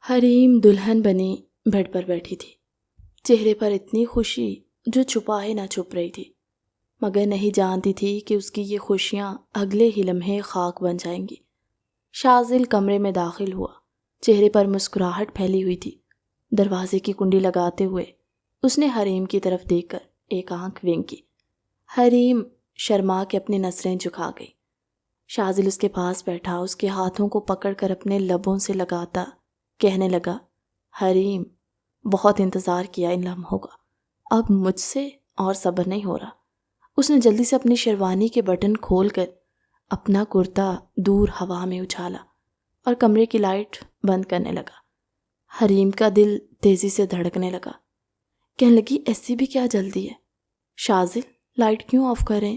حریم دلہن بنی بیڈ پر بیٹھی تھی، چہرے پر اتنی خوشی جو چھپائے نہ چھپ رہی تھی، مگر نہیں جانتی تھی کہ اس کی یہ خوشیاں اگلے ہی لمحے خاک بن جائیں گی۔ شاذل کمرے میں داخل ہوا، چہرے پر مسکراہٹ پھیلی ہوئی تھی۔ دروازے کی کنڈی لگاتے ہوئے اس نے حریم کی طرف دیکھ کر ایک آنکھ ونک کی۔ حریم شرما کے اپنی نظریں جھکا گئی۔ شاذل اس کے پاس بیٹھا، اس کے ہاتھوں کو پکڑ کر اپنے لبوں سے لگاتا کہنے لگا، حریم بہت انتظار کیا ان لمحوں کا، اب مجھ سے اور صبر نہیں ہو رہا۔ اس نے جلدی سے اپنی شیروانی کے بٹن کھول کر اپنا کرتا دور ہوا میں اچھالا اور کمرے کی لائٹ بند کرنے لگا۔ حریم کا دل تیزی سے دھڑکنے لگا، کہنے لگی ایسی بھی کیا جلدی ہے؟ شاذل لائٹ کیوں آف کریں؟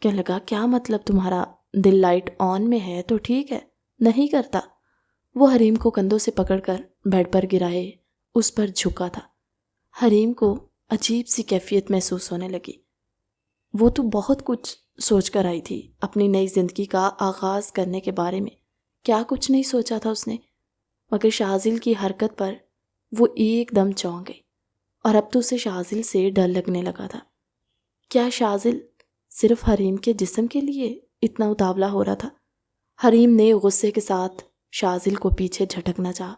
کہنے لگا کیا مطلب تمہارا؟ دل لائٹ آن میں ہے تو ٹھیک ہے، نہیں کرتا۔ وہ حریم کو کندھوں سے پکڑ کر بیڈ پر گرائے اس پر جھکا تھا۔ حریم کو عجیب سی کیفیت محسوس ہونے لگی۔ وہ تو بہت کچھ سوچ کر آئی تھی اپنی نئی زندگی کا آغاز کرنے کے بارے میں، کیا کچھ نہیں سوچا تھا اس نے؟ مگر شاذل کی حرکت پر وہ ایک دم چونک گئی، اور اب تو اسے شاذل سے ڈر لگنے لگا تھا۔ کیا شاذل صرف حریم کے جسم کے لیے اتنا اتاولا ہو رہا تھا؟ حریم نے غصے کے ساتھ شاذل کو پیچھے جھٹکنا چاہا،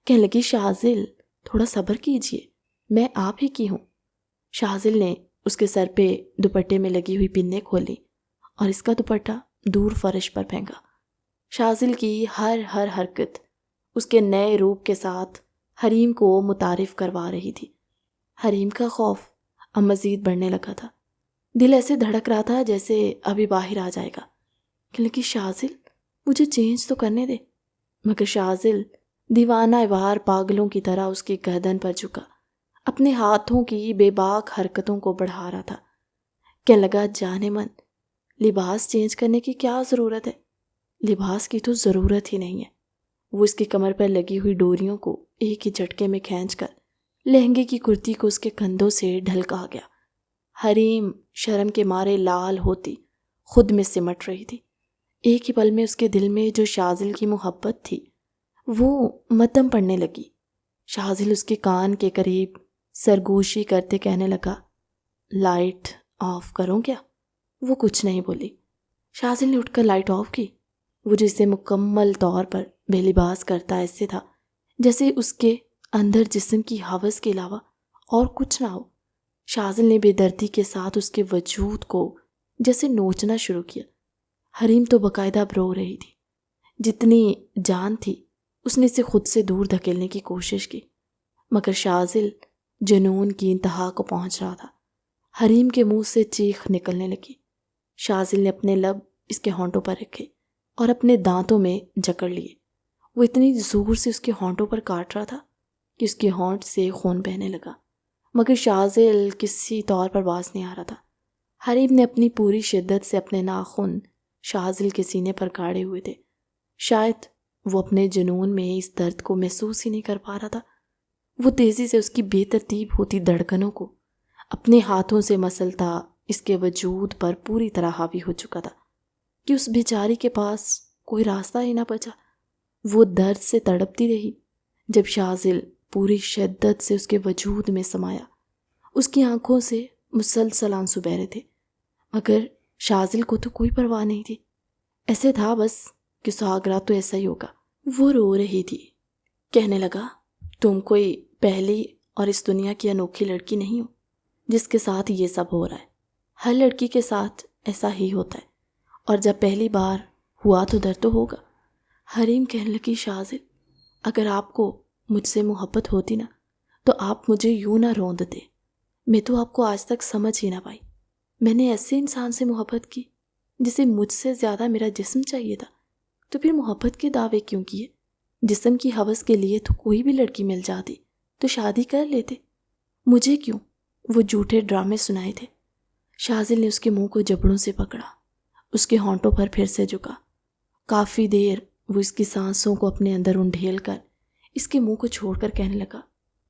کہنے لگی شاذل تھوڑا صبر کیجیے، میں آپ ہی کی ہوں۔ شاذل نے اس کے سر پہ دوپٹے میں لگی ہوئی پنیں کھولی اور اس کا دوپٹہ دور فرش پر پھینکا۔ شاذل کی ہر حرکت اس کے نئے روپ کے ساتھ حریم کو متعارف کروا رہی تھی۔ حریم کا خوف اب مزید بڑھنے لگا تھا، دل ایسے دھڑک رہا تھا جیسے ابھی باہر آ جائے گا۔ کہنے لگی شاذل مجھے چینج تو کرنے دے، مگر شاذل دیوانہ وار پاگلوں کی طرح اس کی گردن پر جھکا، اپنے ہاتھوں کی بے باک حرکتوں کو بڑھا رہا تھا۔ کہنے لگا جانے من، لباس چینج کرنے کی کیا ضرورت ہے؟ لباس کی تو ضرورت ہی نہیں ہے۔ وہ اس کی کمر پر لگی ہوئی ڈوریوں کو ایک ہی جھٹکے میں کھینچ کر لہنگے کی کرتی کو اس کے کندھوں سے ڈھلکا گیا۔ حریم شرم کے مارے لال ہوتی خود میں سمٹ رہی تھی۔ ایک ہی پل میں اس کے دل میں جو شاذل کی محبت تھی وہ مدھم پڑنے لگی۔ شاذل اس کے کان کے قریب سرگوشی کرتے کہنے لگا، لائٹ آف کروں کیا؟ وہ کچھ نہیں بولی۔ شاذل نے اٹھ کر لائٹ آف کی۔ وہ جسے مکمل طور پر بے لباس کرتا ایسے تھا جیسے اس کے اندر جسم کی ہوس کے علاوہ اور کچھ نہ ہو۔ شاذل نے بے دردی کے ساتھ اس کے وجود کو جیسے نوچنا شروع کیا۔ حریم تو باقاعدہ اب رو رہی تھی، جتنی جان تھی اس نے اسے خود سے دور دھکیلنے کی کوشش کی، مگر شاذل جنون کی انتہا کو پہنچ رہا تھا۔ حریم کے منہ سے چیخ نکلنے لگی۔ شاذل نے اپنے لب اس کے ہونٹوں پر رکھے اور اپنے دانتوں میں جکڑ لیے۔ وہ اتنی زور سے اس کے ہونٹوں پر کاٹ رہا تھا کہ اس کے ہونٹ سے خون بہنے لگا، مگر شاذل کسی طور پر باز نہیں آ رہا تھا۔ حریم نے اپنی پوری شدت سے اپنے ناخن شاذل کے سینے پر گاڑے ہوئے تھے۔ شاید وہ اپنے جنون میں اس درد کو محسوس ہی نہیں کر پا رہا تھا۔ وہ تیزی سے اس کی بے ترتیب ہوتی دھڑکنوں کو اپنے ہاتھوں سے مسلتا اس کے وجود پر پوری طرح حاوی ہو چکا تھا کہ اس بیچاری کے پاس کوئی راستہ ہی نہ بچا۔ وہ درد سے تڑپتی رہی جب شاذل پوری شدت سے اس کے وجود میں سمایا۔ اس کی آنکھوں سے مسلسل آنسو بہ رہے تھے، مگر شاذل کو تو کوئی پرواہ نہیں تھی۔ ایسے تھا بس کہ سہاگ رات تو ایسا ہی ہوگا۔ وہ رو رہی تھی، کہنے لگا تم کوئی پہلی اور اس دنیا کی انوکھی لڑکی نہیں ہو جس کے ساتھ یہ سب ہو رہا ہے۔ ہر لڑکی کے ساتھ ایسا ہی ہوتا ہے، اور جب پہلی بار ہوا تو درد تو ہوگا۔ حریم کہنے لگی شاذل اگر آپ کو مجھ سے محبت ہوتی نا تو آپ مجھے یوں نہ روندتے۔ میں تو آپ کو آج تک سمجھ ہی نہ پائی۔ میں نے ایسے انسان سے محبت کی جسے مجھ سے زیادہ میرا جسم چاہیے تھا، تو پھر محبت کے دعوے کیوں کیے؟ جسم کی ہوس کے لیے تو کوئی بھی لڑکی مل جاتی تو شادی کر لیتے، مجھے کیوں وہ جھوٹے ڈرامے سنائے تھے؟ شاذل نے اس کے منہ کو جبڑوں سے پکڑا، اس کے ہونٹوں پر پھر سے جھکا۔ کافی دیر وہ اس کی سانسوں کو اپنے اندر انڈھیل کر اس کے منہ کو چھوڑ کر کہنے لگا،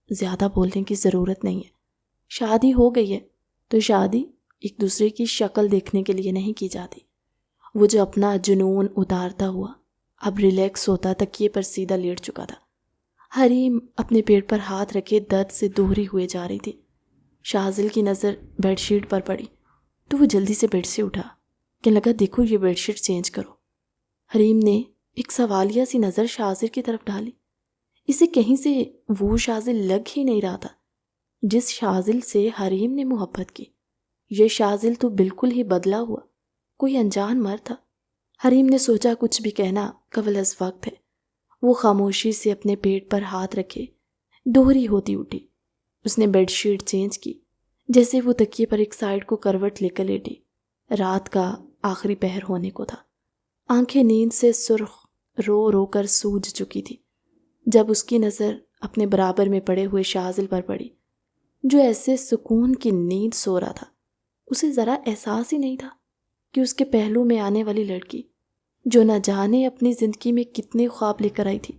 زیادہ بولنے کی ضرورت نہیں ہے، شادی ہو گئی ہے تو شادی ایک دوسرے کی شکل دیکھنے کے لیے نہیں کی جاتی۔ وہ جو اپنا جنون اتارتا ہوا اب ریلیکس ہوتا تکیے پر سیدھا لیٹ چکا تھا۔ حریم اپنے پیٹ پر ہاتھ رکھے درد سے دوہری ہوئے جا رہی تھی۔ شاہزل کی نظر بیڈ شیٹ پر پڑی تو وہ جلدی سے بیڈ سے اٹھا، کہنے لگا دیکھو یہ بیڈ شیٹ چینج کرو۔ حریم نے ایک سوالیہ سی نظر شاہزل کی طرف ڈالی۔ اسے کہیں سے وہ شاہزل لگ ہی نہیں رہا تھا جس شاہزل سے حریم نے محبت کی۔ یہ شاہزل تو بالکل ہی بدلا ہوا کوئی انجان مرد تھا۔ حریم نے سوچا کچھ بھی کہنا قبل از وقت ہے۔ وہ خاموشی سے اپنے پیٹ پر ہاتھ رکھے دوہری ہوتی اٹھی۔ اس نے بیڈ شیٹ چینج کی، جیسے وہ تکیے پر ایک سائیڈ کو کروٹ لے کر لیٹی۔ رات کا آخری پہر ہونے کو تھا۔ آنکھیں نیند سے سرخ رو رو کر سوج چکی تھی جب اس کی نظر اپنے برابر میں پڑے ہوئے شاہزل پر پڑی جو ایسے سکون کی نیند سو رہا تھا۔ اسے ذرا احساس ہی نہیں تھا کہ اس کے پہلو میں آنے والی لڑکی جو نہ جانے اپنی زندگی میں کتنے خواب لے کر آئی تھی،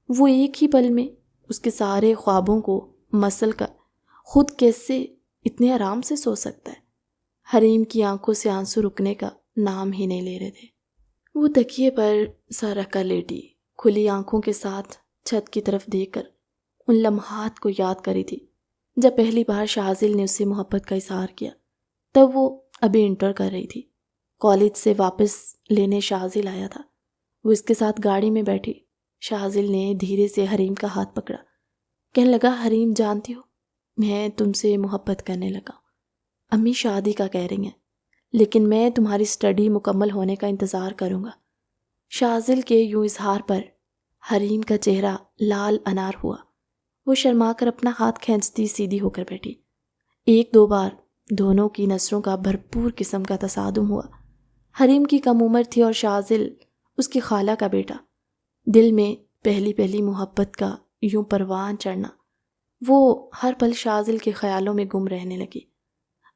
وہ ایک ہی پل میں اس کے سارے خوابوں کو مسل کر خود کیسے اتنے آرام سے سو سکتا ہے۔ حریم کی آنکھوں سے آنسو رکنے کا نام ہی نہیں لے رہے تھے۔ وہ تکیے پر سر رکھ کر لیٹی، کھلی آنکھوں کے ساتھ چھت کی طرف دیکھ کر ان لمحات کو یاد کری تھی جب پہلی بار شاہزل نے اس سے محبت کا اظہار کیا۔ تب وہ ابھی انٹر کر رہی تھی۔ کالج سے واپس لینے شاہزل آیا تھا۔ وہ اس کے ساتھ گاڑی میں بیٹھی۔ شاہزل نے دھیرے سے حریم کا ہاتھ پکڑا، کہنے لگا حریم جانتی ہو میں تم سے محبت کرنے لگا۔ امی شادی کا کہہ رہی ہیں لیکن میں تمہاری سٹڈی مکمل ہونے کا انتظار کروں گا۔ شاہزل کے یوں اظہار پر حریم کا چہرہ لال انار ہوا۔ وہ شرما کر اپنا ہاتھ کھینچتی سیدھی ہو کر بیٹھی۔ ایک دو بار دونوں کی نظروں کا بھرپور قسم کا تصادم ہوا۔ حریم کی کم عمر تھی اور شاہزل اس کی خالہ کا بیٹا۔ دل میں پہلی پہلی محبت کا یوں پروان چڑھنا، وہ ہر پل شاہزل کے خیالوں میں گم رہنے لگی۔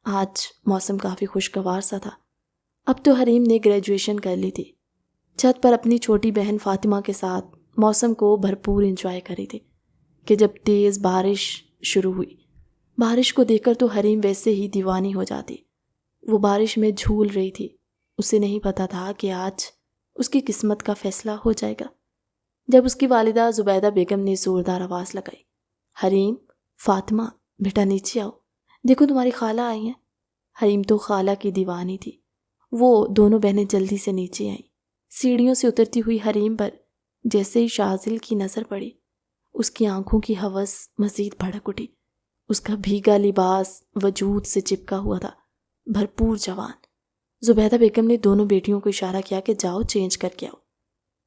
آج موسم کافی خوشگوار سا تھا۔ اب تو حریم نے گریجویشن کر لی تھی۔ چھت پر اپنی چھوٹی بہن فاطمہ کے ساتھ موسم کو بھرپور انجوائے کری تھی کہ جب تیز بارش شروع ہوئی۔ بارش کو دیکھ کر تو حریم ویسے ہی دیوانی ہو جاتی۔ وہ بارش میں جھول رہی تھی۔ اسے نہیں پتا تھا کہ آج اس کی قسمت کا فیصلہ ہو جائے گا۔ جب اس کی والدہ زبیدہ بیگم نے زوردار آواز لگائی، حریم، فاطمہ، بیٹا نیچے آؤ، دیکھو تمہاری خالہ آئی ہیں۔ حریم تو خالہ کی دیوانی تھی۔ وہ دونوں بہنیں جلدی سے نیچے آئیں۔ سیڑھیوں سے اترتی ہوئی حریم پر جیسے ہی شاہزل کی نظر پڑی، اس کی آنکھوں کی ہوس مزید بھڑک اٹھی۔ اس کا بھیگا لباس وجود سے چپکا ہوا تھا، بھرپور جوان۔ زبیدہ بیگم نے دونوں بیٹیوں کو اشارہ کیا کہ جاؤ چینج کر کے آؤ۔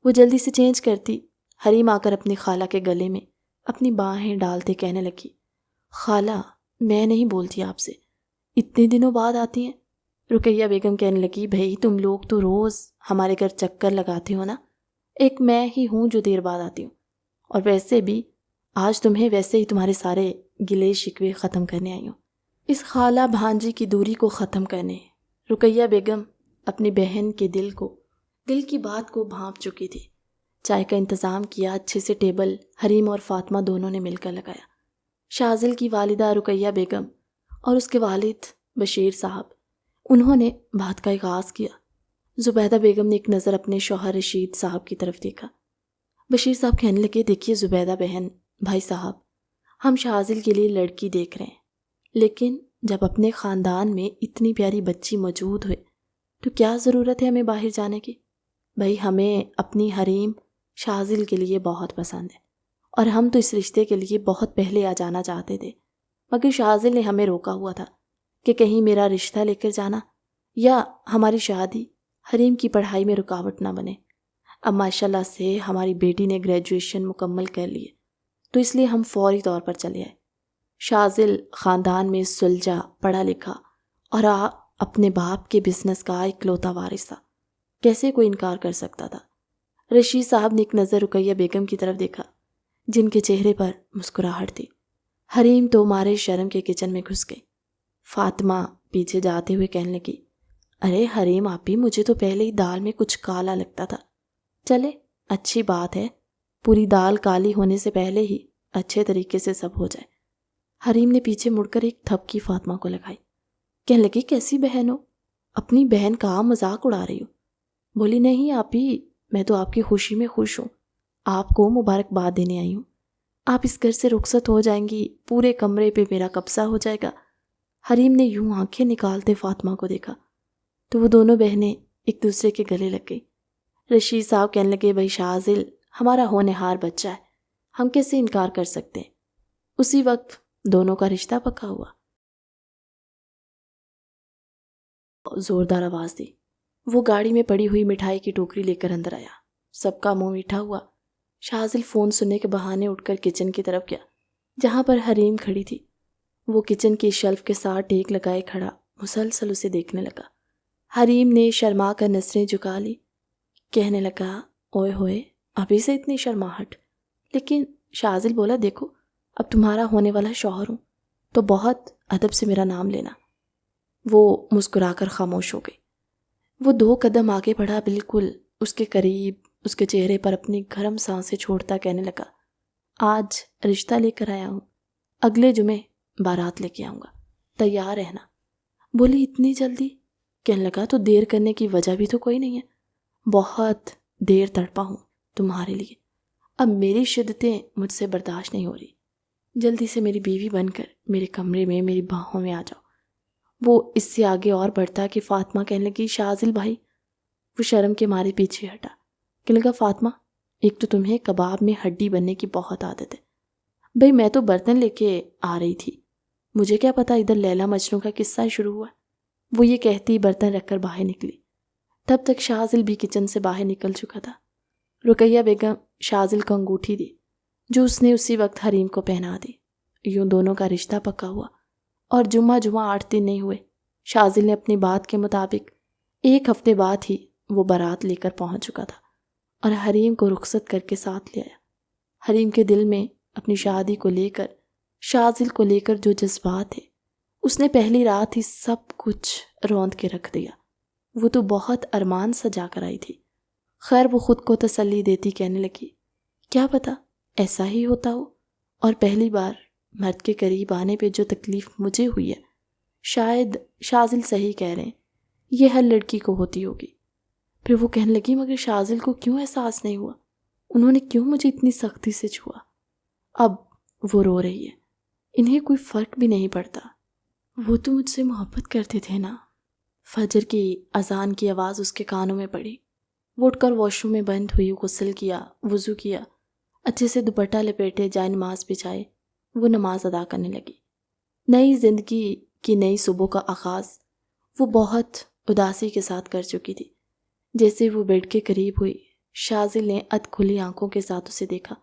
وہ جلدی سے چینج کرتی، حریم آ کر اپنی خالہ کے گلے میں اپنی باہیں ڈالتے کہنے لگی، خالہ میں نہیں بولتی آپ سے، اتنے دنوں بعد آتی ہیں۔ رقیہ بیگم کہنے لگی، بھئی تم لوگ تو روز ہمارے گھر چکر لگاتے ہو نا، ایک میں ہی ہوں جو دیر بعد آتی ہوں، اور ویسے بھی آج تمہیں ویسے ہی تمہارے سارے گلے شکوے ختم کرنے آئی ہوں، اس خالہ بھانجی کی دوری کو ختم کرنے۔ رقیہ بیگم اپنی بہن کے دل کی بات کو بھانپ چکی تھی۔ چائے کا انتظام کیا، اچھے سے ٹیبل حریم اور فاطمہ دونوں نے مل کر لگایا۔ شاہزل کی والدہ رقیہ بیگم اور اس کے والد بشیر صاحب، انہوں نے بات کا آغاز کیا۔ زبیدہ بیگم نے ایک نظر اپنے شوہر رشید صاحب کی طرف دیکھا۔ بشیر صاحب کہنے لگے، دیکھیے زبیدہ بہن، بھائی صاحب، ہم شاہزل کے لیے لڑکی دیکھ رہے ہیں، لیکن جب اپنے خاندان میں اتنی پیاری بچی موجود ہوئے تو کیا ضرورت ہے ہمیں باہر جانے کی؟ بھائی ہمیں اپنی حریم شاہزل کے لیے بہت پسند ہے اور ہم تو اس رشتے کے لیے بہت پہلے آ جانا چاہتے تھے، مگر شاہزل نے ہمیں روکا ہوا تھا کہ کہیں میرا رشتہ لے کر جانا یا ہماری شادی حریم کی پڑھائی میں رکاوٹ نہ بنے۔ اب ماشاءاللہ سے ہماری بیٹی نے گریجویشن مکمل کر لی ہے تو اس لیے ہم فوری طور پر چلے آئے۔ شاہزل خاندان میں سلجھا پڑھا لکھا اور اپنے باپ کے بزنس کا اکلوتا وارث تھا، کیسے کوئی انکار کر سکتا تھا؟ رشید صاحب نے ایک نظر رقیہ بیگم کی طرف دیکھا جن کے چہرے پر مسکراہٹ تھی۔ حریم تو مارے شرم کے کچن میں گھس گئی۔ فاطمہ پیچھے جاتے ہوئے کہنے لگی، ارے حریم آپی، مجھے تو پہلے ہی دال میں کچھ کالا لگتا تھا۔ چلے اچھی بات ہے، پوری دال کالی ہونے سے پہلے ہی اچھے طریقے سے سب ہو جائے۔ حریم نے پیچھے مڑ کر ایک تھپکی فاطمہ کو لگائی، کہنے لگی، کیسی بہن ہو؟ اپنی بہن کا مذاق اڑا رہی ہو؟ بولی، نہیں آپی، میں تو آپ کی خوشی میں خوش ہوں، آپ کو مبارکباد دینے آئی ہوں۔ آپ اس گھر سے رخصت ہو جائیں گی، پورے کمرے پہ میرا قبضہ ہو جائے گا۔ حریم نے یوں آنکھیں نکالتے فاطمہ کو دیکھا تو وہ دونوں بہنیں ایک دوسرے کے گلے لگ گئی۔ رشید صاحب کہنے لگے، بھائی شاذل ہمارا ہونہار بچہ ہے، ہم کیسے انکار کر سکتے ہیں؟ اسی وقت دونوں کا رشتہ پکا ہوا۔ زوردار آواز دی۔ وہ گاڑی میں پڑی ہوئی مٹھائی کی ٹوکری لے کر اندر آیا۔ سب کا منہ میٹھا ہوا۔ شاذل فون سننے کے بہانے اٹھ کر کچن کی طرف گیا جہاں پر حریم کھڑی تھی۔ وہ کچن کی شیلف کے ساتھ ٹیک لگائے کھڑا مسلسل اسے دیکھنے لگا۔ حریم نے شرما کر نظریں جھکا لی، کہنے لگا، اوئے ہوئے ابھی سے اتنی شرماہٹ؟ لیکن شاذل بولا، دیکھو اب تمہارا ہونے والا شوہر ہوں تو بہت ادب سے میرا نام لینا۔ وہ مسکرا کر خاموش ہو گئی۔ وہ 2 قدم آگے بڑھا، بالکل اس کے قریب، اس کے چہرے پر اپنی گرم سانسیں چھوڑتا کہنے لگا، آج رشتہ لے کر آیا ہوں، اگلے جمعے بارات لے کے آؤں گا، تیار رہنا۔ بولی، اتنی جلدی؟ کہنے لگا، تو دیر کرنے کی وجہ بھی تو کوئی نہیں ہے، بہت دیر تڑپا ہوں تمہارے لیے، اب میری شدتیں مجھ سے برداشت نہیں ہو رہی، جلدی سے میری بیوی بن کر میرے کمرے میں میری باہوں میں آ جاؤ۔ وہ اس سے آگے اور بڑھتا کہ فاطمہ کہنے لگی، شاذل بھائی۔ وہ شرم کے مارے پیچھے ہٹا، کہنے لگا، فاطمہ ایک تو تمہیں کباب میں ہڈی بننے کی بہت عادت ہے، بھئی میں تو برتن لے کے آ رہی تھی، مجھے کیا پتا ادھر لیلا مجنوں کا قصہ شروع ہوا۔ وہ یہ کہتی برتن رکھ کر باہر نکلی۔ تب تک شاذل بھی کچن سے باہر نکل چکا تھا۔ رقیہ بیگم شاذل کو انگوٹھی دی جو اس نے اسی وقت حریم کو پہنا دی۔ یوں دونوں کا رشتہ پکا ہوا، اور جمعہ 8 دن نہیں ہوئے، شاذل نے اپنی بات کے مطابق 1 ہفتے بعد ہی وہ بارات لے کر پہنچ چکا تھا اور حریم کو رخصت کر کے ساتھ لے آیا۔ حریم کے دل میں اپنی شادی کو لے کر، شاذل کو لے کر جو جذبات تھے، اس نے پہلی رات ہی سب کچھ روند کے رکھ دیا۔ وہ تو بہت ارمان سجا کر آئی تھی۔ خیر وہ خود کو تسلی دیتی کہنے لگی، کیا پتا ایسا ہی ہوتا ہو، اور پہلی بار مرد کے قریب آنے پہ جو تکلیف مجھے ہوئی ہے، شاید شاذل صحیح کہہ رہے ہیں، یہ ہر لڑکی کو ہوتی ہوگی۔ پھر وہ کہنے لگی، مگر شاذل کو کیوں احساس نہیں ہوا؟ انہوں نے کیوں مجھے اتنی سختی سے چھوا؟ اب وہ رو رہی ہے، انہیں کوئی فرق بھی نہیں پڑتا۔ وہ تو مجھ سے محبت کرتے تھے نا۔ فجر کی اذان کی آواز اس کے کانوں میں پڑی۔ وہ اٹھ کر واش روم میں بند ہوئی، غسل کیا، وضو کیا، اچھے سے دوپٹہ لپیٹے، جائے نماز بچھائے، وہ نماز ادا کرنے لگی۔ نئی زندگی کی نئی صبح کا آغاز وہ بہت اداسی کے ساتھ کر چکی تھی۔ جیسے وہ بیڈ کے قریب ہوئی، شاذل نے اد کھلی آنکھوں کے ساتھ اسے دیکھا۔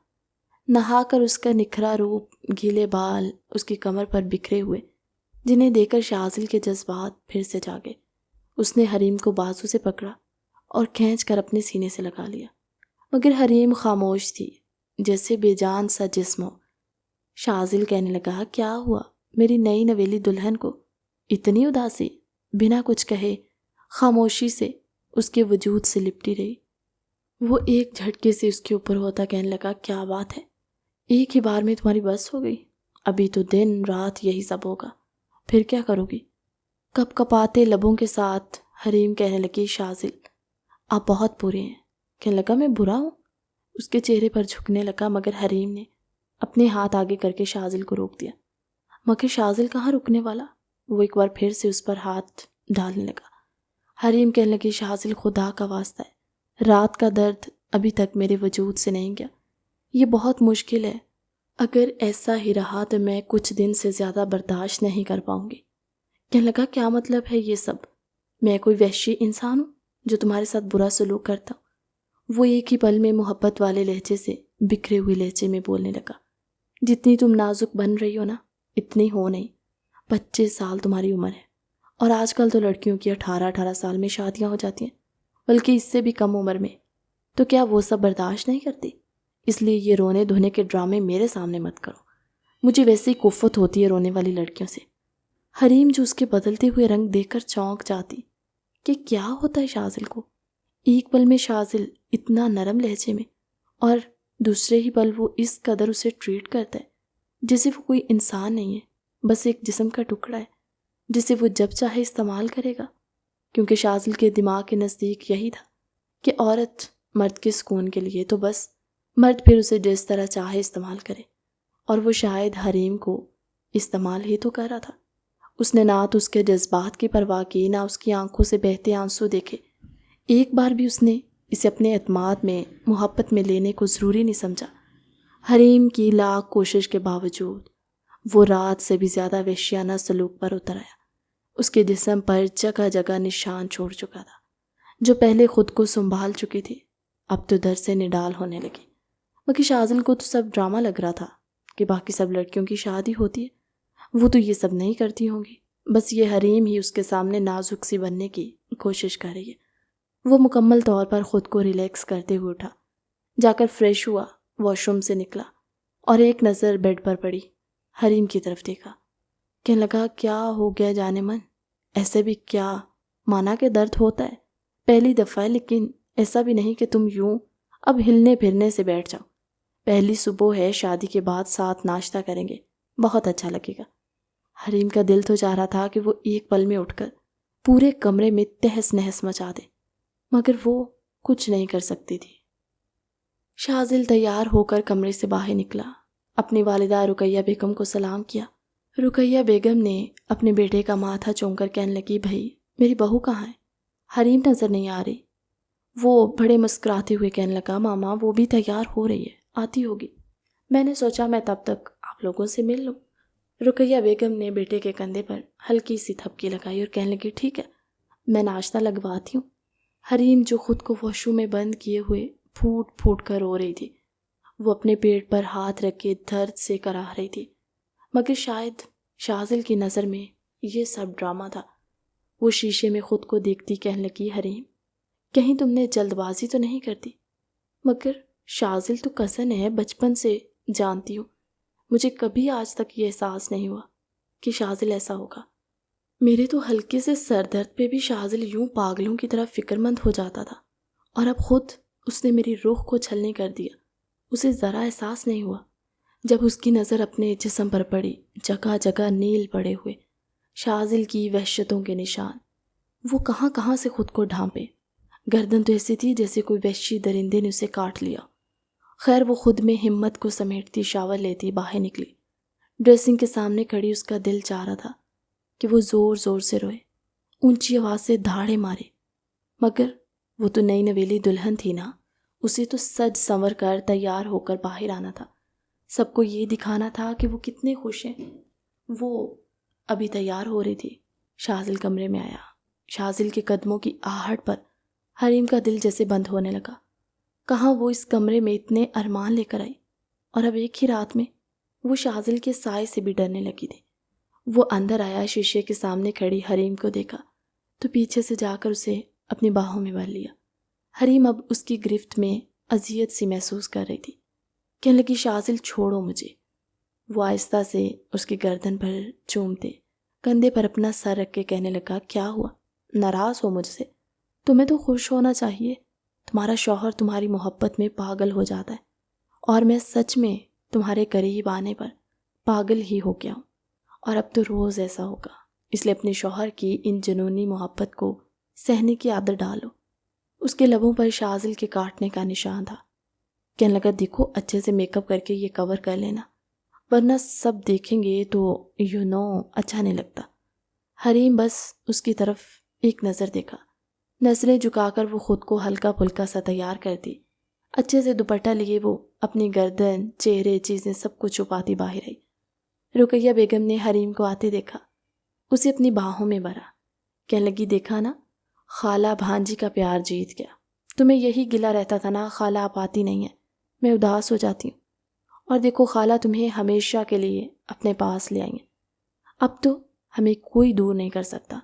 نہا کر اس کا نکھرا روپ، گیلے بال اس کی کمر پر بکھرے ہوئے، جنہیں دیکھ کر شاذل کے جذبات پھر سے جاگے۔ اس نے حریم کو بازو سے پکڑا اور کھینچ کر اپنے سینے سے لگا لیا، مگر حریم خاموش تھی، جیسے بے جان سا جسم ہو۔ شاذل کہنے لگا، کیا ہوا میری نئی نویلی دلہن کو؟ اتنی اداسی؟ بنا کچھ کہے خاموشی سے اس کے وجود سے لپٹی رہی۔ وہ ایک جھٹکے سے اس کے اوپر ہوتا کہنے لگا، کیا بات ہے، ایک ہی بار میں تمہاری بس ہو گئی؟ ابھی تو دن رات یہی سب ہوگا، پھر کیا کرو گی؟ کپ کپاتے لبوں کے ساتھ حریم کہنے لگی، شاذل آپ بہت برے ہیں۔ کہنے لگا، میں برا ہوں؟ اس کے چہرے پر جھکنے لگا، مگر حریم نے اپنے ہاتھ آگے کر کے شاذل کو روک دیا۔ مگر شاذل کہاں رکنے والا، وہ ایک بار پھر سے اس پر ہاتھ ڈالنے لگا۔ حریم کہنے لگی، شاذل خدا کا واسطہ ہے، رات کا درد ابھی تک میرے وجود سے نہیں گیا، یہ بہت مشکل ہے، اگر ایسا ہی رہا تو میں کچھ دن سے زیادہ برداشت نہیں کر پاؤں گی۔ کہنے لگا، کیا مطلب ہے یہ سب؟ میں کوئی وحشی انسان ہوں جو تمہارے ساتھ برا سلوک کرتا ہوں؟ وہ ایک ہی پل میں محبت والے لہجے سے بکھرے ہوئے لہجے میں بولنے لگا، جتنی تم نازک بن رہی ہو نا، اتنی ہو نہیں، 25 سال تمہاری عمر ہے، اور آج کل تو لڑکیوں کی 18 سال میں شادیاں ہو جاتی ہیں، بلکہ اس سے بھی کم عمر میں، تو کیا وہ سب برداشت نہیں کرتی؟ اس لیے یہ رونے دھونے کے ڈرامے میرے سامنے مت کرو، مجھے ویسے ہی کفت ہوتی ہے رونے والی لڑکیوں سے۔ حریم جو اس کے بدلتے ہوئے رنگ دیکھ کر چونک جاتی کہ کیا ہوتا ہے شاذل کو، ایک پل میں شاذل اتنا نرم لہجے میں، اور دوسرے ہی پل وہ اس قدر اسے ٹریٹ کرتا ہے جیسے وہ کوئی انسان نہیں ہے، بس ایک جسم کا ٹکڑا ہے جسے وہ جب چاہے استعمال کرے گا، کیونکہ شاذل کے دماغ کے نزدیک یہی تھا کہ عورت مرد کے سکون کے لیے، تو بس مرد پھر اسے جس طرح چاہے استعمال کرے، اور وہ شاید حریم کو استعمال ہی تو کر رہا تھا۔ اس نے نہ تو اس کے جذبات کی پرواہ کی، نہ اس کی آنکھوں سے بہتے آنسو دیکھے۔ ایک بار بھی اس نے اسے اپنے اعتماد میں، محبت میں لینے کو ضروری نہیں سمجھا۔ حریم کی لاکھ کوشش کے باوجود وہ رات سے بھی زیادہ وحشیانہ سلوک پر اتر آیا۔ اس کے جسم پر جگہ جگہ نشان چھوڑ چکا تھا۔ جو پہلے خود کو سنبھال چکی تھی، اب تو در سے نڈال ہونے لگی۔ مگر شاذل کو تو سب ڈرامہ لگ رہا تھا کہ باقی سب لڑکیوں کی شادی ہوتی ہے، وہ تو یہ سب نہیں کرتی ہوں گی، بس یہ حریم ہی اس کے سامنے نازک سی بننے کی کوشش کر رہی ہے۔ وہ مکمل طور پر خود کو ریلیکس کرتے ہوئے اٹھا، جا کر فریش ہوا، واش روم سے نکلا اور ایک نظر بیڈ پر پڑی، حریم کی طرف دیکھا۔ کہنے لگا، کیا ہو گیا جانے من؟ ایسے بھی کیا مانا کہ درد ہوتا ہے؟ پہلی دفعہ ہے، لیکن ایسا بھی نہیں کہ تم یوں اب ہلنے پھرنے سے بیٹھ جاؤ۔ پہلی صبح ہے، شادی کے بعد ساتھ ناشتہ کریں گے، بہت اچھا لگے گا۔ حریم کا دل تو چاہ رہا تھا کہ وہ ایک پل میں اٹھ کر پورے کمرے میں تہس نہس مچا دے، مگر وہ کچھ نہیں کر سکتی تھی۔ شاذل تیار ہو کر کمرے سے باہر نکلا، اپنی والدہ رقیہ بیگم کو سلام کیا۔ رقیہ بیگم نے اپنے بیٹے کا ماتھا چوم کر کہنے لگی، بھائی میری بہو کہاں ہے؟ حریم نظر نہیں آ رہی۔ وہ بڑے مسکراتے ہوئے کہنے لگا، ماما وہ بھی تیار ہو رہی ہے، آتی ہوگی، میں نے سوچا میں تب تک آپ لوگوں سے مل لوں۔ رقیہ بیگم نے بیٹے کے کندھے پر ہلکی سی تھپکی لگائی اور کہنے لگی، ٹھیک ہے، میں ناشتہ لگواتی ہوں۔ حریم جو خود کو واش روم میں بند کیے ہوئے پھوٹ پھوٹ کر رو رہی تھی، وہ اپنے پیٹ پر ہاتھ رکھ کے درد سے کراہ رہی تھی، مگر شاید شاذل کی نظر میں یہ سب ڈرامہ تھا۔ وہ شیشے میں خود کو دیکھتی کہنے لگی، حریم کہیں تم نے جلد بازی تو نہیں کر دی؟ مگر شاذل تو کزن ہے، بچپن سے جانتی ہوں، مجھے کبھی آج تک یہ احساس نہیں ہوا کہ شاذل ایسا ہوگا۔ میرے تو ہلکے سے سر درد پہ بھی شاذل یوں پاگلوں کی طرح فکر مند ہو جاتا تھا، اور اب خود اس نے میری روح کو چھلنی کر دیا۔ اسے ذرا احساس نہیں ہوا جب اس کی نظر اپنے جسم پر پڑی، جگہ جگہ نیل پڑے ہوئے، شاذل کی وحشتوں کے نشان۔ وہ کہاں کہاں سے خود کو ڈھانپے، گردن تو ایسی تھی جیسے کوئی وحشی درندے نے اسے کاٹ لیا۔ خیر وہ خود میں ہمت کو سمیٹتی شاور لیتی باہر نکلی۔ ڈریسنگ کے سامنے کھڑی اس کا دل چاہ رہا تھا کہ وہ زور زور سے روئے، اونچی آواز سے دھاڑے مارے، مگر وہ تو نئی نویلی دلہن تھی نا، اسے تو سج سنور کر تیار ہو کر باہر آنا تھا، سب کو یہ دکھانا تھا کہ وہ کتنے خوش ہیں۔ وہ ابھی تیار ہو رہی تھی، شاذل کمرے میں آیا۔ شاذل کے قدموں کی آہٹ پر حریم کا دل جیسے بند ہونے لگا۔ کہاں وہ اس کمرے میں اتنے ارمان لے کر آئی، اور اب ایک ہی رات میں وہ شاذل کے سائے سے بھی ڈرنے لگی تھی۔ وہ اندر آیا، شیشے کے سامنے کھڑی حریم کو دیکھا تو پیچھے سے جا کر اسے اپنی باہوں میں بھر لیا۔ حریم اب اس کی گرفت میں اذیت سی محسوس کر رہی تھی، کہنے لگی، شاذل چھوڑو مجھے۔ وہ آہستہ سے اس کی گردن پر چومتے کندھے پر اپنا سر رکھ کے کہنے لگا، کیا ہوا؟ ناراض ہو مجھ سے؟ تمہیں تو خوش ہونا چاہیے، تمہارا شوہر تمہاری محبت میں پاگل ہو جاتا ہے، اور میں سچ میں تمہارے قریب آنے پر پاگل ہی ہو گیا ہوں، اور اب تو روز ایسا ہوگا، اس لیے اپنے شوہر کی ان جنونی محبت کو سہنے کی عادت ڈالو۔ اس کے لبوں پر شاذل کے کاٹنے کا نشان تھا۔ کہنے لگا، دیکھو اچھے سے میک اپ کر کے یہ کور کر لینا، ورنہ سب دیکھیں گے تو اچھا نہیں لگتا۔ حریم بس اس کی طرف ایک نظر دیکھا، نظریں جھکا کر وہ خود کو ہلکا پھلکا سا تیار کرتی، اچھے سے دوپٹہ لیے وہ اپنی گردن، چہرے، چیزیں سب کو چھپاتی باہر آئی۔ رقیہ بیگم نے حریم کو آتے دیکھا، اسے اپنی باہوں میں بھرا، کہنے لگی، دیکھا نا، خالہ بھانجی کا پیار جیت گیا۔ تمہیں یہی گلہ رہتا تھا نا، خالہ آپ آتی نہیں ہیں، میں اداس ہو جاتی ہوں، اور دیکھو خالہ تمہیں ہمیشہ کے لیے اپنے پاس لے آئیں گے، اب تو ہمیں کوئی دور نہیں کر سکتا۔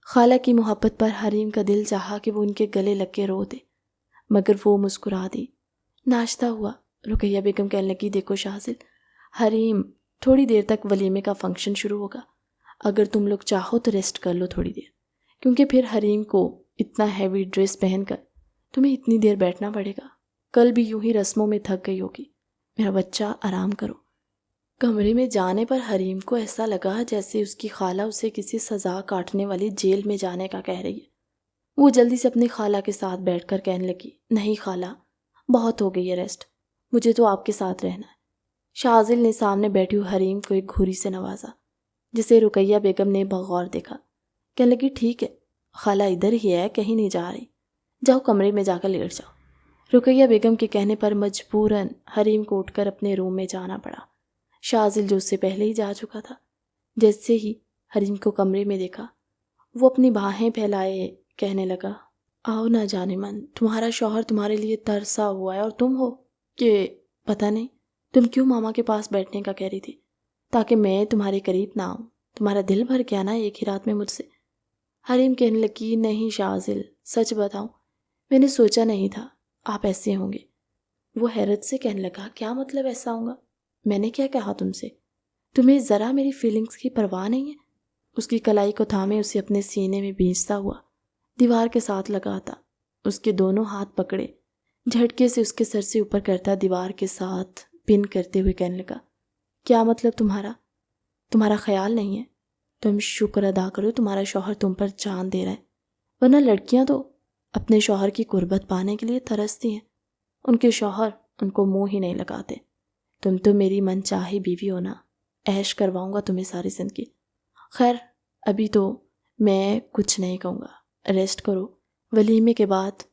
خالہ کی محبت پر حریم کا دل چاہا کہ وہ ان کے گلے لگ کے رو دے، مگر وہ مسکرا دی۔ ناشتہ ہوا۔ رقیہ بیگم کہنے لگی، دیکھو شاذل، حریم تھوڑی دیر تک ولیمے کا فنکشن شروع ہوگا، اگر تم لوگ چاہو تو ریسٹ کر لو تھوڑی دیر، کیونکہ پھر حریم کو اتنا ہیوی ڈریس پہن کر تمہیں اتنی دیر بیٹھنا پڑے گا، کل بھی یوں ہی رسموں میں تھک گئی ہوگی، میرا بچہ آرام کرو۔ کمرے میں جانے پر حریم کو ایسا لگا جیسے اس کی خالہ اسے کسی سزا کاٹنے والی جیل میں جانے کا کہہ رہی ہے۔ وہ جلدی سے اپنی خالہ کے ساتھ بیٹھ کر کہنے لگی، نہیں خالہ، بہت ہو گئی ہے ریسٹ، مجھے تو آپ کے ساتھ رہنا ہے۔ شاذل نے سامنے بیٹھی ہوئی حریم کو ایک گھوری سے نوازا، جسے رقیہ بیگم نے بغور دیکھا۔ کہنے لگی ٹھیک ہے، خالہ ادھر ہی ہے، کہیں نہیں جا رہی، جاؤ کمرے میں جا کر لیٹ جاؤ۔ رقیہ بیگم کے کہنے پر مجبوراً حریم کو اٹھ کر اپنے روم میں جانا پڑا۔ شاذل جو اس سے پہلے ہی جا چکا تھا، جیسے ہی حریم کو کمرے میں دیکھا وہ اپنی باہیں پھیلائے کہنے لگا، آؤ نہ جانے من، تمہارا شوہر تمہارے لیے ترسا ہوا ہے اور تم ہو کہ پتہ نہیں تم کیوں ماما کے پاس بیٹھنے کا کہہ رہی تھی تاکہ میں تمہارے قریب نہ آؤں۔ تمہارا دل بھر گیا نا ایک ہی رات میں مجھ سے۔ حریم کہنے لگی، نہیں شاذل، سچ بتاؤں میں نے سوچا نہیں تھا آپ ایسے ہوں گے۔ وہ حیرت سے کہنے لگا، کیا مطلب ایسا ہوں گا؟ میں نے کیا کہا تم سے؟ تمہیں ذرا میری فیلنگز کی پرواہ نہیں ہے؟ اس کی کلائی کو تھامے اسے اپنے سینے میں بھینچتا ہوا دیوار کے ساتھ لگاتا، اس کے دونوں ہاتھ پکڑے جھٹکے سے اس کے سر سے اوپر کرتا دیوار کے ساتھ پن کرتے ہوئے کہنے لگا، کیا مطلب تمہارا خیال نہیں ہے؟ تم شکر ادا کرو تمہارا شوہر تم پر جان دے رہا ہے، ورنہ لڑکیاں تو اپنے شوہر کی قربت پانے کے لیے ترستی ہیں، ان کے شوہر ان کو منہ ہی نہیں لگاتے۔ تم تو میری من چاہی بیوی ہونا، عیش کرواؤں گا تمہیں ساری زندگی۔ خیر ابھی تو میں کچھ نہیں کہوں گا، ریسٹ کرو، ولیمے کے بعد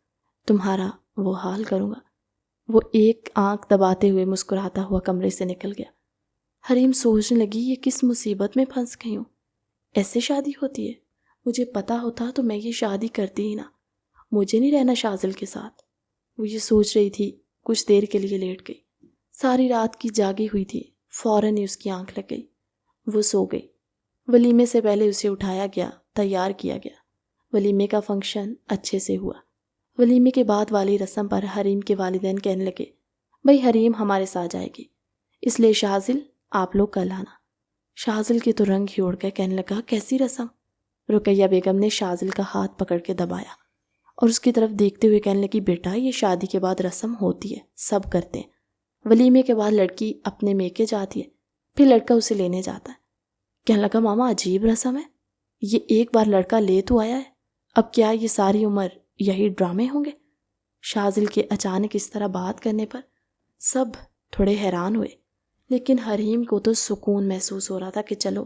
تمہارا وہ حال کروں گا۔ وہ ایک آنکھ دباتے ہوئے مسکراتا ہوا کمرے سے نکل گیا۔ حریم سوچنے لگی، یہ کس مصیبت میں پھنس گئی ہوں، ایسے شادی ہوتی ہے؟ مجھے پتا ہوتا تو میں یہ شادی کرتی ہی نہ، مجھے نہیں رہنا شاذل کے ساتھ۔ وہ یہ سوچ رہی تھی، کچھ دیر کے لیے لیٹ گئی۔ ساری رات کی جاگی ہوئی تھی، فوراً ہی اس کی آنکھ لگ گئی، وہ سو گئی۔ ولیمے سے پہلے اسے اٹھایا گیا، تیار کیا گیا۔ ولیمے کا فنکشن اچھے سے ہوا۔ ولیمے کے بعد والی رسم پر حریم کے والدین کہنے لگے، بھئی حریم ہمارے ساتھ جائے گی، اس لیے شاذل آپ لوگ کل آنا۔ شاذل کے تو رنگ ہی اڑ گئے، کہنے لگا، کیسی رسم؟ رقیہ بیگم نے شاذل کا ہاتھ پکڑ کے دبایا اور اس کی طرف دیکھتے ہوئے کہنے لگی، بیٹا یہ شادی کے بعد رسم ہوتی ہے، سب کرتے ہیں۔ ولیمے کے بعد لڑکی اپنے میکے جاتی ہے، پھر لڑکا اسے لینے جاتا ہے۔ کہنے لگا، ماما عجیب رسم ہے، یہ ایک بار لڑکا لے تو آیا ہے، اب کیا یہ ساری عمر یہی ڈرامے ہوں گے؟ شاذل کے اچانک اس طرح بات کرنے پر سب تھوڑے حیران ہوئے، لیکن حریم کو تو سکون محسوس ہو رہا تھا کہ چلو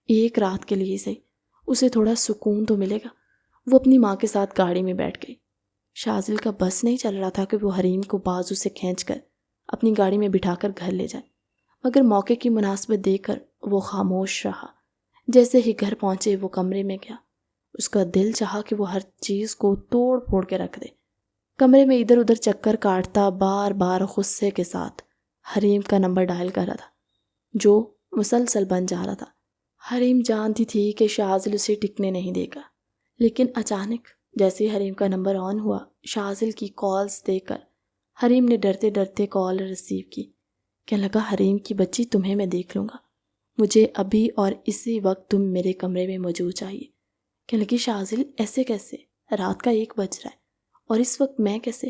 ایک رات کے لیے صحیح اسے تھوڑا سکون تو ملے گا۔ وہ اپنی ماں کے ساتھ گاڑی میں بیٹھ گئی۔ شاذل کا بس نہیں چل رہا تھا کہ وہ حریم کو بازو سے کھینچ کر اپنی گاڑی میں بٹھا کر گھر لے جائے، مگر موقع کی مناسبت دیکھ کر وہ خاموش رہا۔ جیسے ہی گھر پہنچے وہ کمرے میں گیا، اس کا دل چاہا کہ وہ ہر چیز کو توڑ پھوڑ کے رکھ دے۔ کمرے میں ادھر ادھر چکر کاٹتا بار بار غصے کے ساتھ حریم کا نمبر ڈائل کر رہا تھا، جو مسلسل بن جا رہا تھا۔ حریم جانتی تھی کہ شاذل اسے ٹکنے نہیں دے گا، لیکن اچانک جیسے ہی حریم کا نمبر آن ہوا، شاذل کی کالز دیکھ کر حریم نے ڈرتے ڈرتے کال ریسیو کی۔ کہنے لگا، حریم کی بچی تمہیں میں دیکھ لوں گا، مجھے ابھی اور اسی وقت تم میرے کمرے میں موجود چاہیے۔ کہنے لگی، شاذل ایسے کیسے؟ رات کا 1 بج رہا ہے اور اس وقت میں کیسے؟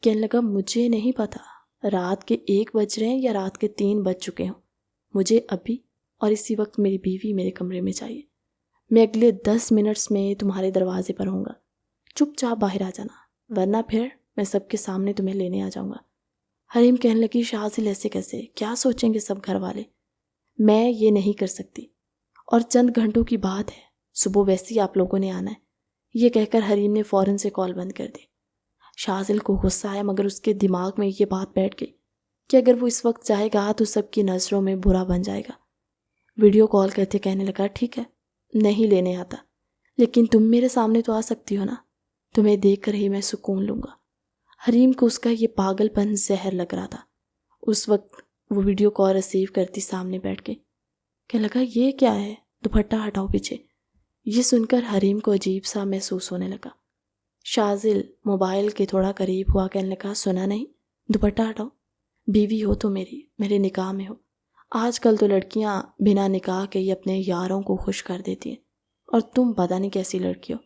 کہنے لگا، مجھے نہیں پتا رات کے 1 بج رہے ہیں یا رات کے 3 بج چکے ہوں، مجھے ابھی اور اسی وقت میری بیوی میرے کمرے میں چاہیے۔ میں اگلے 10 منٹس میں تمہارے دروازے پر ہوں گا، چپ چاپ باہر آ جانا، ورنہ پھر میں سب کے سامنے تمہیں لینے آ جاؤں گا۔ حریم کہنے لگی، شاذل ایسے کیسے؟ کیا سوچیں گے سب گھر والے؟ میں یہ نہیں کر سکتی، اور چند گھنٹوں کی بات ہے، صبح ویسے ہی آپ لوگوں نے آنا ہے۔ یہ کہہ کر حریم نے فوراً سے کال بند کر دی۔ شاذل کو غصہ آیا، مگر اس کے دماغ میں یہ بات بیٹھ گئی کہ اگر وہ اس وقت چاہے گا تو سب کی نظروں میں برا بن جائے گا۔ ویڈیو کال کرتے کہنے لگا، ٹھیک ہے نہیں لینے آتا، لیکن تم میرے سامنے تو آ سکتی ہو نا، تمہیں دیکھ کر ہی میں سکون لوں گا۔ حریم کو اس کا یہ پاگل پن زہر لگ رہا تھا۔ اس وقت وہ ویڈیو کال ریسیو کرتی سامنے بیٹھ گئی۔ کہنے لگا، یہ کیا ہے؟ دوپٹہ ہٹاؤ پیچھے۔ یہ سن کر حریم کو عجیب سا محسوس ہونے لگا۔ شاذل موبائل کے تھوڑا قریب ہوا، کہنے لگا، سنا نہیں؟ دوپٹہ ہٹاؤ، بیوی ہو تو میرے نکاح میں ہو۔ آج کل تو لڑکیاں بنا نکاح کے ہی اپنے یاروں کو خوش کر دیتی ہیں، اور تم پتہ نہیں کیسی لڑکی ہو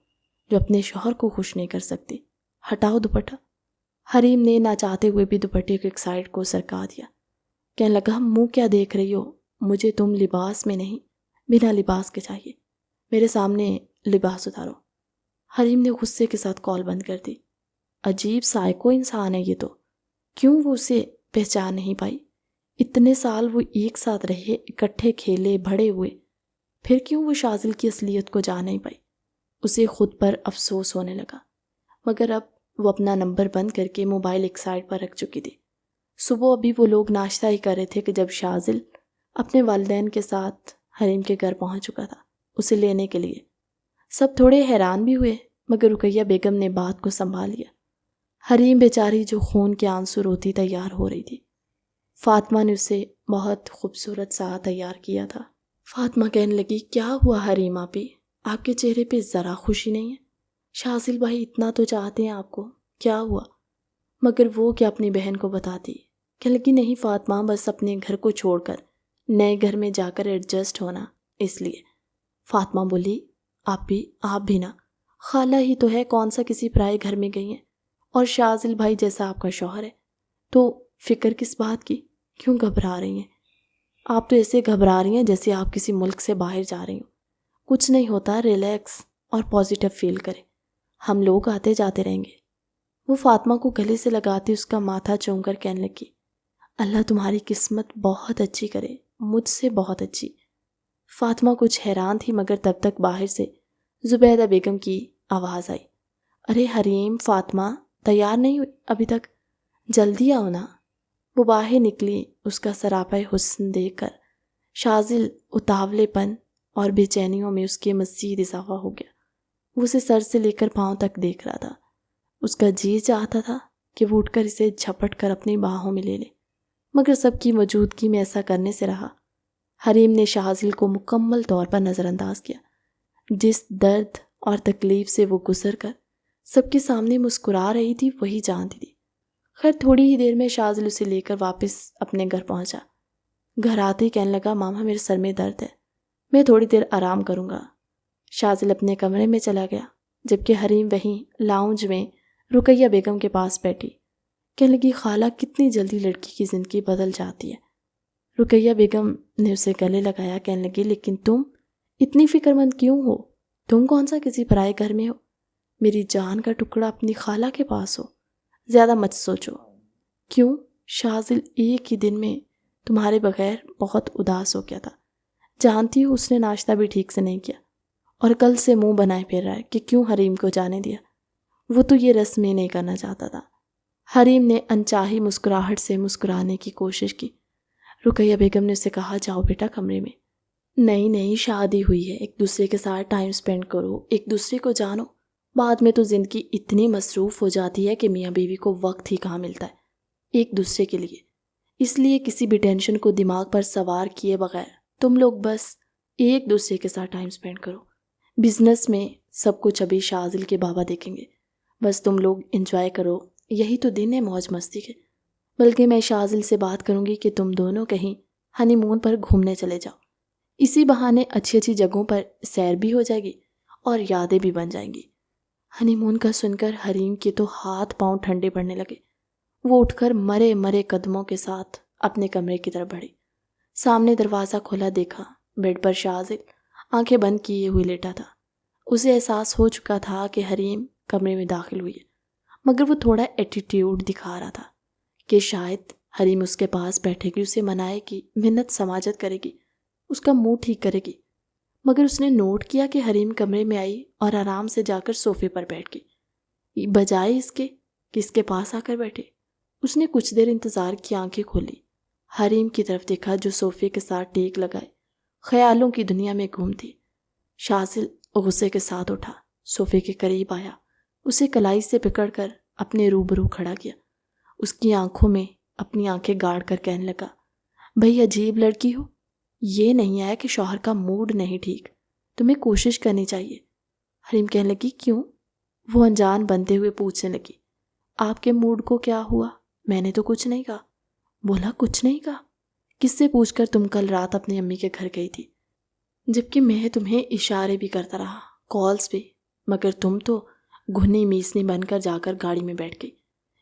جو اپنے شوہر کو خوش نہیں کر سکتی۔ ہٹاؤ دوپٹہ۔ حریم نے نہ چاہتے ہوئے بھی دوپٹے کے ایک سائڈ کو سرکا دیا۔ کہنے لگا، منہ کیا دیکھ رہی ہو؟ مجھے تم لباس میں نہیں، بنا لباس کے چاہیے، میرے سامنے لباس اتارو۔ حریم نے غصے کے ساتھ کال بند کر دی۔ عجیب سائیکو انسان ہے یہ تو، کیوں وہ اسے پہچان نہیں پائی؟ اتنے سال وہ ایک ساتھ رہے، اکٹھے کھیلے بڑے ہوئے، پھر کیوں وہ شاذل کی اصلیت کو جان نہیں پائی؟ اسے خود پر افسوس ہونے لگا، مگر اب وہ اپنا نمبر بند کر کے موبائل ایک سائڈ پر رکھ چکی تھی۔ صبح ابھی وہ لوگ ناشتہ ہی کر رہے تھے کہ جب شاذل اپنے والدین کے ساتھ حریم کے گھر پہنچ چکا تھا اسے لینے کے لیے۔ سب تھوڑے حیران بھی ہوئے، مگر رقیہ بیگم نے بات کو سنبھال لیا۔ حریم بیچاری جو خون کے آنسو روتی تیار ہو رہی تھی، فاطمہ نے اسے بہت خوبصورت سا تیار کیا تھا۔ فاطمہ کہنے لگی، کیا ہوا حریم آپی؟ آپ کے چہرے پہ ذرا خوشی نہیں ہے؟ شاذل بھائی اتنا تو چاہتے ہیں آپ کو، کیا ہوا؟ مگر وہ کیا اپنی بہن کو بتاتی؟ کہنے لگی، نہیں فاطمہ، بس اپنے گھر کو چھوڑ کر نئے گھر میں جا کر ایڈجسٹ ہونا، اس لیے۔ فاطمہ بولی، آپ بھی نا، خالہ ہی تو ہے، کون سا کسی پرائے گھر میں گئی ہیں؟ اور شاذل بھائی جیسا آپ کا شوہر ہے، تو فکر کس بات کی؟ کیوں گھبرا رہی ہیں؟ آپ تو ایسے گھبرا رہی ہیں جیسے آپ کسی ملک سے باہر جا رہی ہوں۔ کچھ نہیں ہوتا، ریلیکس اور پازیٹیو فیل کریں، ہم لوگ آتے جاتے رہیں گے۔ وہ فاطمہ کو گلے سے لگاتی اس کا ماتھا چوم کر کہنے لگی، اللہ تمہاری قسمت بہت اچھی کرے، مجھ سے بہت اچھی۔ فاطمہ کچھ حیران تھی، مگر تب تک باہر سے زبیدہ بیگم کی آواز آئی، ارے حریم، فاطمہ تیار نہیں ہوئی ابھی تک؟ جلدی آؤ نا۔ وہ باہر نکلی، اس کا سراپا حسن دیکھ کر شاذل اتاولے پن اور بے چینیوں میں اس کے مزید اضافہ ہو گیا۔ وہ اسے سر سے لے کر پاؤں تک دیکھ رہا تھا۔ اس کا جی چاہتا تھا کہ وہ اٹھ کر اسے جھپٹ کر اپنی باہوں میں لے لے، مگر سب کی موجودگی میں ایسا کرنے سے رہا۔ حریم نے شاذل کو مکمل طور پر نظر انداز کیا۔ جس درد اور تکلیف سے وہ گزر کر سب کے سامنے مسکرا رہی تھی، وہی جانتی تھی۔ خیر تھوڑی ہی دیر میں شاذل اسے لے کر واپس اپنے گھر پہنچا۔ گھر آتے ہی کہنے لگا، ماما میرے سر میں درد ہے، میں تھوڑی دیر آرام کروں گا۔ شاذل اپنے کمرے میں چلا گیا، جبکہ حریم وہیں لاؤنج میں رقیہ بیگم کے پاس بیٹھی۔ کہنے لگی، خالہ کتنی جلدی لڑکی کی زندگی بدل جاتی ہے۔ رقیہ بیگم نے اسے گلے لگایا، کہنے لگی، لیکن تم اتنی فکر مند کیوں ہو؟ تم کون سا کسی پرائے گھر میں ہو؟ میری جان کا ٹکڑا اپنی خالہ کے پاس ہو، زیادہ مت سوچو۔ کیوں؟ شاذل ایک ہی دن میں تمہارے بغیر بہت اداس ہو گیا تھا، جانتی ہو اس نے ناشتہ بھی ٹھیک سے نہیں کیا، اور کل سے منہ بنائے پھر رہا ہے کہ کیوں حریم کو جانے دیا، وہ تو یہ رسم ہی نہیں کرنا چاہتا تھا۔ حریم نے انچاہی مسکراہٹ سے مسکرانے کی کوشش کی۔ رقیہ بیگم نے اسے کہا، جاؤ بیٹا کمرے میں۔ نہیں شادی ہوئی ہے، ایک دوسرے کے ساتھ ٹائم سپینڈ کرو، ایک دوسرے کو جانو۔ بعد میں تو زندگی اتنی مصروف ہو جاتی ہے کہ میاں بیوی کو وقت ہی کہاں ملتا ہے ایک دوسرے کے لیے۔ اس لیے کسی بھی ٹینشن کو دماغ پر سوار کیے بغیر تم لوگ بس ایک دوسرے کے ساتھ ٹائم سپینڈ کرو۔ بزنس میں سب کچھ ابھی شاذل کے بابا دیکھیں گے، بس تم لوگ انجوائے کرو، یہی تو دن ہے موج مستی کے۔ بلکہ میں شاذل سے بات کروں گی کہ تم دونوں کہیں ہنی مون پر گھومنے چلے جاؤ، اسی بہانے اچھی اچھی جگہوں پر سیر بھی ہو جائے گی اور یادیں بھی بن جائیں گی۔ ہنی مون کا سن کر حریم کے تو ہاتھ پاؤں ٹھنڈے پڑنے لگے۔ وہ اٹھ کر مرے مرے قدموں کے ساتھ اپنے کمرے کی طرف بڑھی۔ سامنے دروازہ کھولا دیکھا، بیڈ پر شاذل آنکھیں بند کیے ہوئے لیٹا تھا۔ اسے احساس ہو چکا تھا کہ حریم کمرے میں داخل ہوئی ہے، مگر وہ تھوڑا ایٹیٹیوڈ دکھا رہا تھا کہ شاید حریم اس کے پاس بیٹھے گی، اسے منائے گی، منت سماجت کرے گی، اس کا منہ ٹھیک کرے گی۔ مگر اس نے نوٹ کیا کہ حریم کمرے میں آئی اور آرام سے جا کر صوفے پر بیٹھ گئی، بجائے اس کے کہ اس کے پاس آ کر بیٹھے۔ اس نے کچھ دیر انتظار کی، آنکھیں کھولی، حریم کی طرف دیکھا جو صوفے کے ساتھ ٹیک لگائے خیالوں کی دنیا میں گھومتی۔ شاذل غصے کے ساتھ اٹھا، صوفے کے قریب آیا، اسے کلائی سے پکڑ کر اپنے روبرو کھڑا کیا، اس کی آنکھوں میں اپنی آنکھیں گاڑ کر کہنے لگا، بھئی عجیب لڑکی ہو، یہ نہیں ہے کہ شوہر کا موڈ نہیں ٹھیک، تمہیں کوشش کرنی چاہیے۔ حریم کہنے لگی، کیوں؟ وہ انجان بنتے ہوئے پوچھنے لگی، آپ کے موڈ کو کیا ہوا؟ میں نے تو کچھ نہیں کہا۔ بولا، کچھ نہیں کہا؟ کس سے پوچھ کر تم کل رات اپنی امی کے گھر گئی تھی؟ جبکہ میں تمہیں اشارے بھی کرتا رہا، کالز بھی، مگر تم تو گھنی میسنی بن کر جا کر گاڑی میں بیٹھ گئی،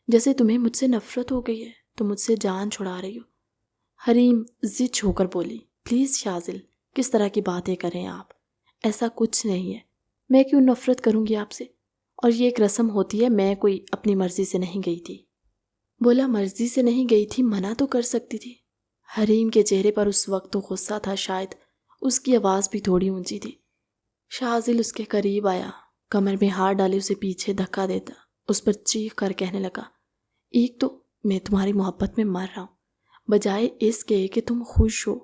جیسے تمہیں مجھ سے نفرت ہو گئی ہے، تم مجھ سے جان چھڑا رہی ہو۔ حریم ضد ہو کر بولی، پلیز شاذل، کس طرح کی باتیں کریں آپ؟ ایسا کچھ نہیں ہے، میں کیوں نفرت کروں گی آپ سے؟ اور یہ ایک رسم ہوتی ہے، میں کوئی اپنی مرضی سے نہیں گئی تھی۔ بولا، مرضی سے نہیں گئی تھی، منع تو کر سکتی تھی۔ حریم کے چہرے پر اس وقت تو غصہ تھا، شاید اس کی آواز بھی تھوڑی اونچی تھی۔ شاذل اس کے قریب آیا، کمر میں ہاتھ ڈالے اسے پیچھے دھکا دیتا اس پر چیخ کر کہنے لگا، ایک تو میں تمہاری محبت میں مر رہا ہوں، بجائے اس کے کہ تم خوش ہو۔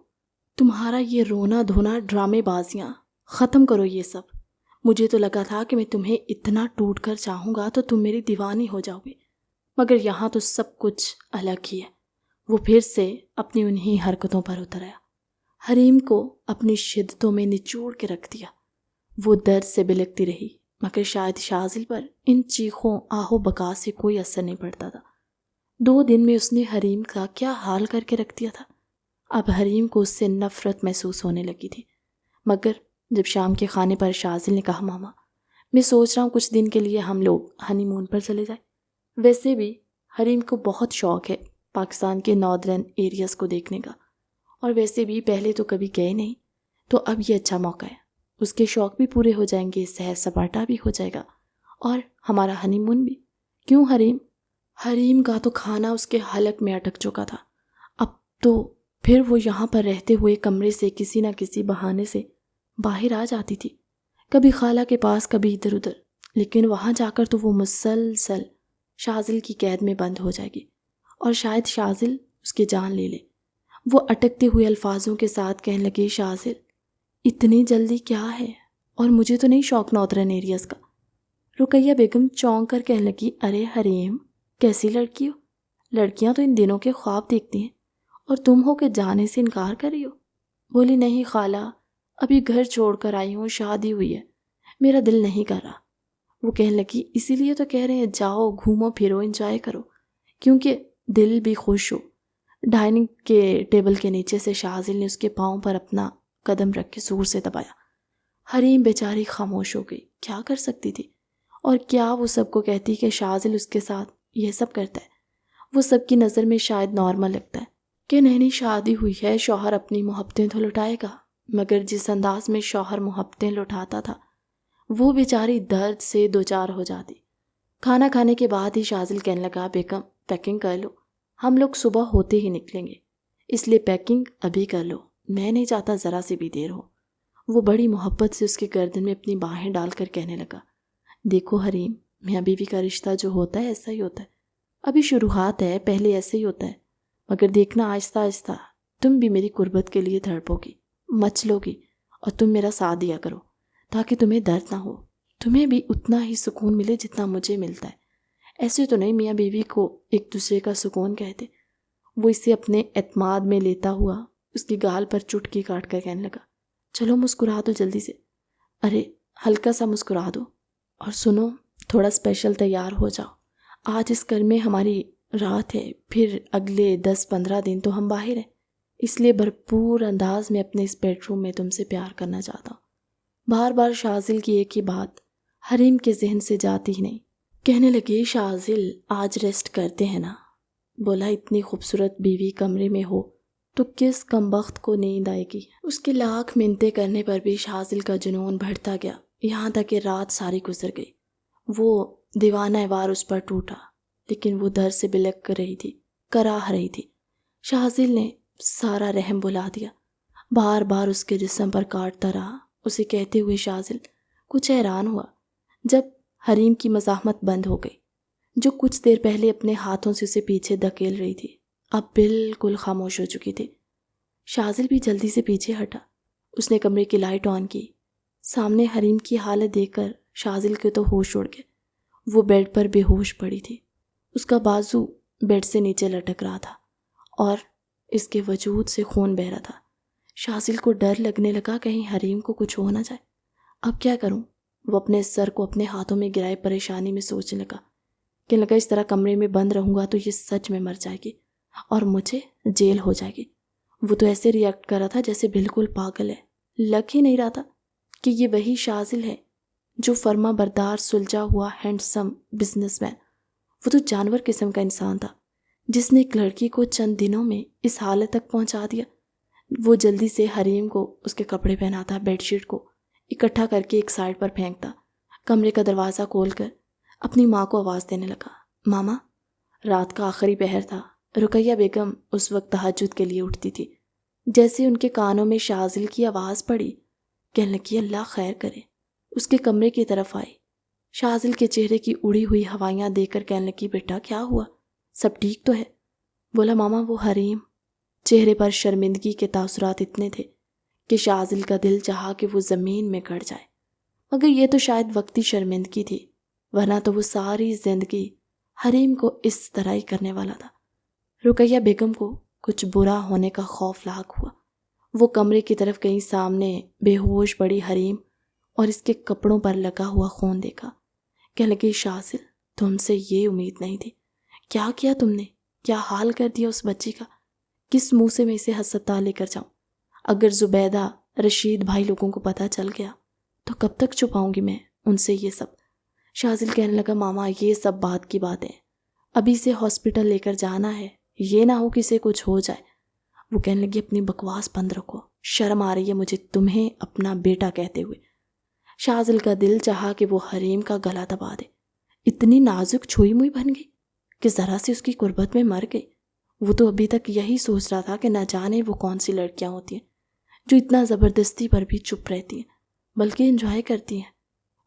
تمہارا یہ رونا دھونا، ڈرامے بازیاں ختم کرو یہ سب۔ مجھے تو لگا تھا کہ میں تمہیں اتنا ٹوٹ کر چاہوں گا تو تم میری دیوانی ہو جاؤ گے، مگر یہاں تو سب کچھ الگ ہی ہے۔ وہ پھر سے اپنی انہی حرکتوں پر اتر آیا، حریم کو اپنی شدتوں میں نچوڑ کے رکھ دیا۔ وہ درد سے بلکتی رہی، مگر شاید شاذل پر ان چیخوں آہو بکا سے کوئی اثر نہیں پڑتا تھا۔ 2 دن میں اس نے حریم کا کیا حال کر کے رکھ دیا تھا۔ اب حریم کو اس سے نفرت محسوس ہونے لگی تھی۔ مگر جب شام کے کھانے پر شاذل نے کہا، ماما میں سوچ رہا ہوں کچھ دن کے لیے ہم لوگ ہنی مون پر چلے جائیں۔ ویسے بھی حریم کو بہت شوق ہے پاکستان کے ناردرن ایریاز کو دیکھنے کا، اور ویسے بھی پہلے تو کبھی گئے نہیں، تو اب یہ اچھا موقع ہے۔ اس کے شوق بھی پورے ہو جائیں گے، سیر سپاٹا بھی ہو جائے گا، اور ہمارا ہنی مون بھی۔ کیوں حریم؟ حریم کا تو کھانا اس کے حلق میں اٹک چکا تھا۔ اب تو پھر وہ یہاں پر رہتے ہوئے کمرے سے کسی نہ کسی بہانے سے باہر آ جاتی تھی، کبھی خالہ کے پاس، کبھی ادھر ادھر، لیکن وہاں جا کر تو وہ مسلسل شاذل کی قید میں بند ہو جائے گی، اور شاید شاذل اس کی جان لے لے۔ وہ اٹکتے ہوئے الفاظوں کے ساتھ کہنے لگی، شاذل اتنی جلدی کیا ہے؟ اور مجھے تو نہیں شوق ناردرن ایریاز کا۔ رقیہ بیگم چونک کر کہنے لگی، ارے حریم کیسی لڑکی ہو؟ لڑکیاں تو ان دنوں کے خواب دیکھتی ہیں، اور تم ہو کہ جانے سے انکار کر رہی ہو؟ بولی، نہیں خالہ، ابھی گھر چھوڑ کر آئی ہوں، شادی ہوئی ہے، میرا دل نہیں کر رہا۔ وہ کہنے لگی، اسی لیے تو کہہ رہے ہیں جاؤ گھومو پھرو، انجوائے کرو، کیونکہ دل بھی خوش ہو۔ ڈائننگ کے ٹیبل کے نیچے سے شاذل نے اس کے پاؤں پر اپنا قدم رکھ کے زور سے دبایا۔ حریم بیچاری خاموش ہو گئی، کیا کر سکتی تھی؟ اور کیا وہ سب کو کہتی کہ شاذل اس کے ساتھ یہ سب کرتا ہے؟ وہ سب کی نظر میں شاید نارمل لگتا ہے کہ نئی شادی ہوئی ہے، شوہر اپنی محبتیں تو لٹائے گا، مگر جس انداز میں شوہر محبتیں لٹاتا تھا وہ بیچاری درد سے دوچار ہو جاتی۔ کھانا کھانے کے بعد ہی شاذل کہنے لگا، بیگم پیکنگ کر لو، ہم لوگ صبح ہوتے ہی نکلیں گے، اس لیے پیکنگ ابھی کر لو، میں نہیں چاہتا ذرا سے بھی دیر ہو۔ وہ بڑی محبت سے اس کے گردن میں اپنی باہیں ڈال کر کہنے لگا، دیکھو حریم، میاں بیوی کا رشتہ جو ہوتا ہے ایسا ہی ہوتا ہے، ابھی شروعات ہے، پہلے ایسے ہی ہوتا ہے، مگر دیکھنا آہستہ آہستہ تم بھی میری قربت کے لیے تڑپو گی، مچلو گی، اور تم میرا ساتھ دیا کرو تاکہ تمہیں درد نہ ہو، تمہیں بھی اتنا ہی سکون ملے جتنا مجھے ملتا ہے۔ ایسے تو نہیں میاں بیوی کو ایک دوسرے کا سکون کہتے۔ وہ اسے اپنے اعتماد میں لیتا ہوا اس کی گال پر چٹکی کاٹ کر کہنے لگا، چلو مسکرا دو جلدی سے، ارے ہلکا سا مسکرا دو، اور سنو تھوڑا اسپیشل تیار ہو جاؤ، آج اس گھر میں ہماری رات ہے، پھر اگلے 10-15 دن تو ہم باہر ہیں، اس لیے بھرپور انداز میں اپنے اس بیڈ روم میں تم سے پیار کرنا چاہتا ہوں۔ بار بار شاذل کی ایک ہی بات حریم کے ذہن سے جاتی ہی نہیں۔ کہنے لگی، شاذل آج ریسٹ کرتے ہیں نا؟ بولا، اتنی خوبصورت بیوی کمرے میں ہو تو کس کمبخت کو نیند آئے گی؟ اس کے لاکھ منتیں کرنے پر بھی شاذل کا جنون بڑھتا گیا، یہاں تک کہ رات ساری گزر گئی۔ وہ دیوانہ وار اس پر ٹوٹا، لیکن وہ در سے بلک کر رہی تھی، کراہ رہی تھی۔ شاذل نے سارا رحم بلا دیا، بار بار اس کے جسم پر کاٹتا رہا، اسے کہتے ہوئے شاذل کچھ حیران ہوا جب حریم کی مزاحمت بند ہو گئی، جو کچھ دیر پہلے اپنے ہاتھوں سے اسے پیچھے دھکیل رہی تھی، اب بالکل خاموش ہو چکی تھی۔ شاذل بھی جلدی سے پیچھے ہٹا، اس نے کمرے کی لائٹ آن کی۔ سامنے حریم کی حالت دیکھ کر شاذل کے تو ہوش اڑ گئے۔ وہ بیڈ پر بے ہوش پڑی تھی، اس کا بازو بیڈ سے نیچے لٹک رہا تھا اور اس کے وجود سے خون بہہ رہا تھا۔ شاذل کو ڈر لگنے لگا کہیں حریم کو کچھ ہو نہ جائے۔ اب کیا کروں؟ وہ اپنے سر کو اپنے ہاتھوں میں گرائے پریشانی میں سوچنے لگا کہ اس طرح کمرے میں بند رہوں گا تو یہ سچ میں مر جائے گی اور مجھے جیل ہو جائے گی۔ وہ تو ایسے ریئیکٹ کر رہا تھا جیسے بالکل پاگل ہے، لگ ہی نہیں رہا تھا کہ یہ وہی شاذل ہے جو فرما بردار سلجھا ہوا ہینڈسم بزنس مین۔ وہ تو جانور قسم کا انسان تھا جس نے ایک لڑکی کو چند دنوں میں اس حالت تک پہنچا دیا۔ وہ جلدی سے حریم کو اس کے کپڑے پہناتا، بیڈ شیٹ کو اکٹھا کر کے ایک سائڈ پر پھینکتا، کمرے کا دروازہ کھول کر اپنی ماں کو آواز دینے لگا، ماما رات کا آخری پہر تھا، رقیہ بیگم اس وقت تہجد کے لیے اٹھتی تھی۔ جیسے ان کے کانوں میں شاذل کی آواز پڑی، کہنے لگی اللہ خیر کرے۔ اس کے کمرے کی طرف آئی، شاذل کے چہرے کی اڑی ہوئی ہوائیاں دیکھ کر کہنے لگی بیٹا کیا ہوا، سب ٹھیک تو ہے؟ بولا ماما وہ حریم۔ چہرے پر شرمندگی کے تاثرات اتنے تھے کہ شاذل کا دل چاہا کہ وہ زمین میں گڑ جائے، مگر یہ تو شاید وقتی شرمندگی تھی، ورنہ تو وہ ساری زندگی حریم کو اس طرح ہی کرنے والا تھا۔ رقیہ بیگم کو کچھ برا ہونے کا خوف لاحق ہوا۔ وہ کمرے کی طرف کہیں سامنے بے ہوش پڑی حریم اور اس کے کپڑوں پر لگا ہوا خون دیکھا۔ کہنے لگی شاذل تم سے یہ امید نہیں تھی، کیا کیا تم نے، کیا حال کر دیا اس بچی کا، کس منہ سے میں اسے ہسپتال لے کر جاؤں؟ اگر زبیدہ، رشید بھائی لوگوں کو پتہ چل گیا تو کب تک چھپاؤں گی میں ان سے یہ سب؟ شاذل کہنے لگا ماما یہ سب بات کی باتیں، ابھی سے ہاسپٹل لے کر جانا ہے، یہ نہ ہو کہ اسے کچھ ہو جائے۔ وہ کہنے لگی اپنی بکواس بند رکھو، شرم آ رہی ہے مجھے تمہیں اپنا بیٹا کہتے ہوئے۔ شاذل کا دل چاہا کہ وہ حریم کا گلا دبا دے، اتنی نازک چھوئی موئی بن گئی کہ ذرا سی اس کی قربت میں مر گئی۔ وہ تو ابھی تک یہی سوچ رہا تھا کہ نہ جانے وہ کون سی لڑکیاں ہوتی ہیں جو اتنا زبردستی پر بھی چپ رہتی ہیں بلکہ انجوائے کرتی ہیں،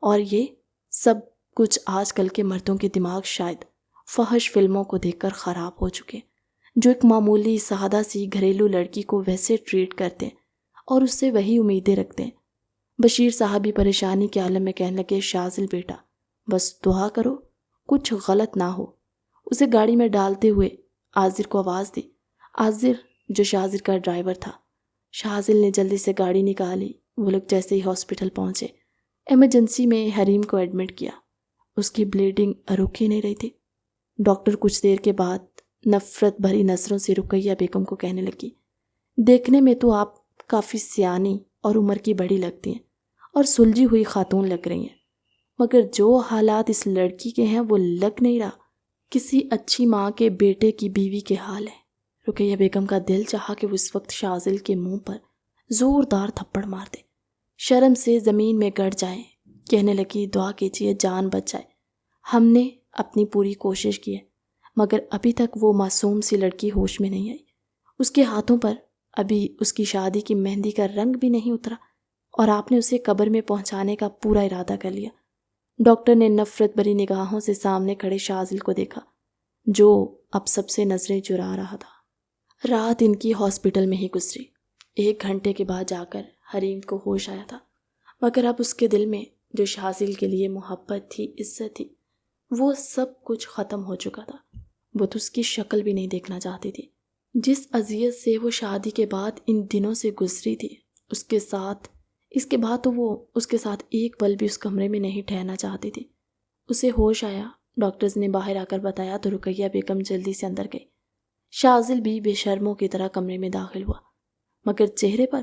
اور یہ سب کچھ آج کل کے مردوں کے دماغ شاید فحش فلموں کو دیکھ کر خراب ہو چکے ہیں، جو ایک معمولی سادہ سی گھریلو لڑکی کو ویسے ٹریٹ کرتے ہیں اور اس سے وہی امیدیں رکھتے ہیں۔ بشیر صاحب بھی پریشانی کے عالم میں کہنے لگے شاذل بیٹا بس دعا کرو کچھ غلط نہ ہو۔ اسے گاڑی میں ڈالتے ہوئے عاذر کو آواز دی، عاذر جو شاذل کا ڈرائیور تھا۔ شاذل نے جلدی سے گاڑی نکالی۔ وہ لوگ جیسے ہی ہاسپٹل پہنچے، ایمرجنسی میں حریم کو ایڈمٹ کیا۔ اس کی بلیڈنگ رک ہی نہیں رہی تھی۔ ڈاکٹر کچھ دیر کے بعد نفرت بھری نظروں سے رقیہ بیگم کو کہنے لگی دیکھنے میں تو آپ کافی سیانی اور عمر کی بڑی لگتی ہیں اور سلجھی ہوئی خاتون لگ رہی ہیں، مگر جو حالات اس لڑکی کے ہیں وہ لگ نہیں رہا کسی اچھی ماں کے بیٹے کی بیوی کے حال ہے۔ رقیہ بیگم کا دل چاہا کہ وہ اس وقت شاذل کے منہ پر زوردار تھپڑ مار دے، شرم سے زمین میں گڑ جائیں۔ کہنے لگی دعا کیجیے جان بچ جائے، ہم نے اپنی پوری کوشش کی ہے مگر ابھی تک وہ معصوم سی لڑکی ہوش میں نہیں آئی۔ اس کے ہاتھوں پر ابھی اس کی شادی کی مہندی کا رنگ بھی نہیں اترا اور آپ نے اسے قبر میں پہنچانے کا پورا ارادہ کر لیا۔ ڈاکٹر نے نفرت بھری نگاہوں سے سامنے کھڑے شاذل کو دیکھا جو اب سب سے نظریں چرا رہا تھا۔ رات ان کی ہاسپٹل میں ہی گزری۔ 1 گھنٹے کے بعد جا کر حریم کو ہوش آیا تھا، مگر اب اس کے دل میں جو شاذل کے لیے محبت تھی، عزت تھی، وہ سب کچھ ختم ہو چکا تھا۔ وہ تو اس کی شکل بھی نہیں دیکھنا چاہتی تھی۔ جس اذیت سے وہ شادی کے بعد ان دنوں سے گزری تھی، اس کے بعد تو وہ اس کے ساتھ ایک پل بھی اس کمرے میں نہیں ٹھہرنا چاہتی تھی۔ اسے ہوش آیا، ڈاکٹرز نے باہر آ کر بتایا تو رقیہ بیگم جلدی سے اندر گئی۔ شاذل بھی بے شرموں کی طرح کمرے میں داخل ہوا، مگر چہرے پر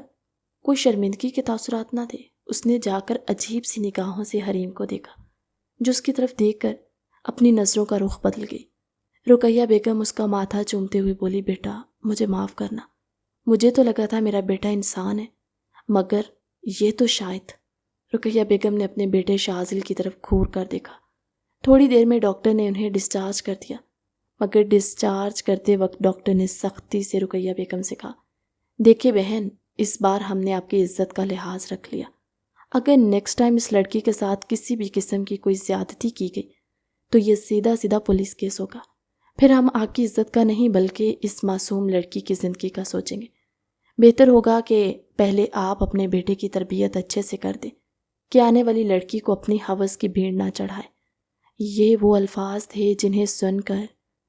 کوئی شرمندگی کے تاثرات نہ تھے۔ اس نے جا کر عجیب سی نگاہوں سے حریم کو دیکھا جو اس کی طرف دیکھ کر اپنی نظروں کا رخ بدل گئی۔ رقیہ بیگم اس کا ماتھا چومتے ہوئے بولی بیٹا مجھے معاف کرنا، مجھے تو لگا تھا میرا بیٹا انسان ہے، مگر یہ تو شاید۔ رقیہ بیگم نے اپنے بیٹے شاذل کی طرف گھور کر دیکھا۔ تھوڑی دیر میں ڈاکٹر نے انہیں ڈسچارج کر دیا، مگر ڈسچارج کرتے وقت ڈاکٹر نے سختی سے رقیہ بیگم سے کہا دیکھیں بہن، اس بار ہم نے آپ کی عزت کا لحاظ رکھ لیا، اگر نیکسٹ ٹائم اس لڑکی کے ساتھ کسی بھی قسم کی کوئی زیادتی کی گئی تو یہ سیدھا سیدھا پولیس کیس ہوگا، پھر ہم آپ کی عزت کا نہیں بلکہ اس معصوم لڑکی کی زندگی کا سوچیں گے۔ بہتر ہوگا کہ پہلے آپ اپنے بیٹے کی تربیت اچھے سے کر دیں کہ آنے والی لڑکی کو اپنی ہوس کی بھیڑ نہ چڑھائے۔ یہ وہ الفاظ تھے جنہیں سن کر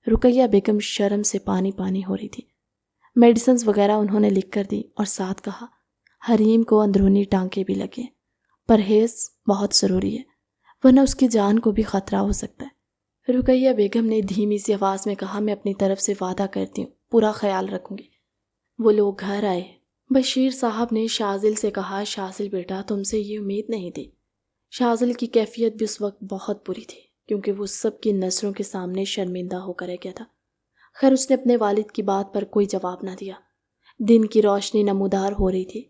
رقیہ بیگم شرم سے پانی پانی ہو رہی تھی۔ میڈیسنز وغیرہ انہوں نے لکھ کر دی اور ساتھ کہا حریم کو اندرونی ٹانکے بھی لگے، پرہیز بہت ضروری ہے ورنہ اس کی جان کو بھی خطرہ ہو سکتا ہے۔ رقیہ بیگم نے دھیمی سی آواز میں کہا میں اپنی طرف سے وعدہ کرتی ہوں پورا خیال رکھوں گی۔ وہ لوگ گھر آئے۔ بشیر صاحب نے شاذل سے کہا شاذل بیٹا تم سے یہ امید نہیں تھی۔ شاذل کی کیفیت بھی اس وقت بہت بری تھی کیونکہ وہ سب کی نظروں کے سامنے شرمندہ ہو کر رہ گیا تھا۔ خیر اس نے اپنے والد کی بات پر کوئی جواب نہ دیا۔ دن کی روشنی نمودار ہو رہی تھی۔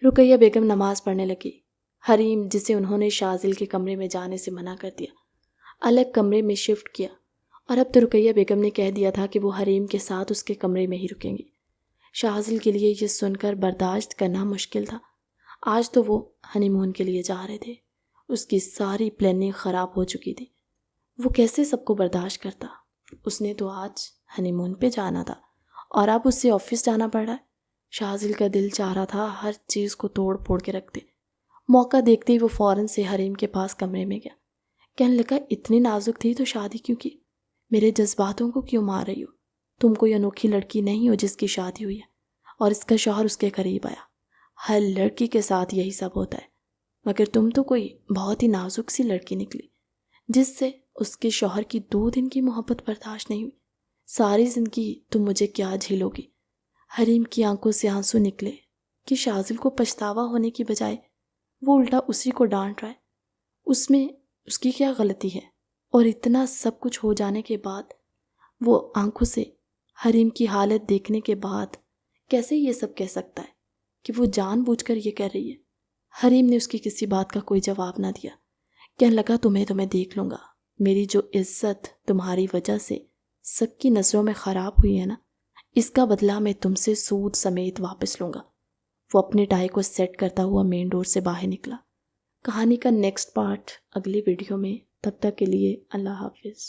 رقیہ بیگم نماز پڑھنے لگی۔ حریم جسے انہوں نے شاذل کے کمرے میں جانے سے منع کر دیا، الگ کمرے میں شفٹ کیا اور اب تو رقیہ بیگم نے کہہ دیا تھا کہ وہ حریم کے ساتھ اس کے کمرے میں ہی رکیں گی۔ شاہزل کے لیے یہ سن کر برداشت کرنا مشکل تھا۔ آج تو وہ ہنی مون کے لیے جا رہے تھے، اس کی ساری پلاننگ خراب ہو چکی تھی۔ وہ کیسے سب کو برداشت کرتا؟ اس نے تو آج ہنی مون پہ جانا تھا اور اب اسے آفس جانا پڑ رہا ہے۔ شاہزل کا دل چاہ رہا تھا ہر چیز کو توڑ پھوڑ کے رکھ دے۔ موقع دیکھتے ہی وہ فوراً سے حریم کے پاس کمرے میں گیا۔ کہنے لگا، اتنی نازک تھی تو شادی کیوں کی؟ میرے جذباتوں کو کیوں مار رہی ہو؟ تم کوئی انوکھی لڑکی نہیں ہو جس کی شادی ہوئی ہے اور اس کا شوہر اس کے قریب آیا۔ ہر لڑکی کے ساتھ یہی سب ہوتا ہے، مگر تم تو کوئی بہت ہی نازک سی لڑکی نکلی جس سے اس کے شوہر کی 2 دن کی محبت برداشت نہیں ہوئی۔ ساری زندگی تم مجھے کیا جھیلو گی؟ حریم کی آنکھوں سے آنسو نکلے کہ شاذل کو پچھتاوا ہونے کی بجائے وہ الٹا اسی کو ڈانٹ رہا ہے۔ اس میں اس کی کیا غلطی ہے؟ اور اتنا سب کچھ ہو جانے کے بعد وہ آنکھوں سے حریم کی حالت دیکھنے کے بعد کیسے یہ سب کہہ سکتا ہے کہ وہ جان بوجھ کر یہ کہہ رہی ہے؟ حریم نے اس کی کسی بات کا کوئی جواب نہ دیا۔ کہنے لگا، تمہیں دیکھ لوں گا۔ میری جو عزت تمہاری وجہ سے سب کی نظروں میں خراب ہوئی ہے نا، اس کا بدلہ میں تم سے سود سمیت واپس لوں گا۔ وہ اپنے ٹائی کو سیٹ کرتا ہوا مین ڈور سے باہر نکلا۔ کہانی کا نیکسٹ پارٹ اگلی ویڈیو میں۔ تب تک کے لیے اللہ حافظ۔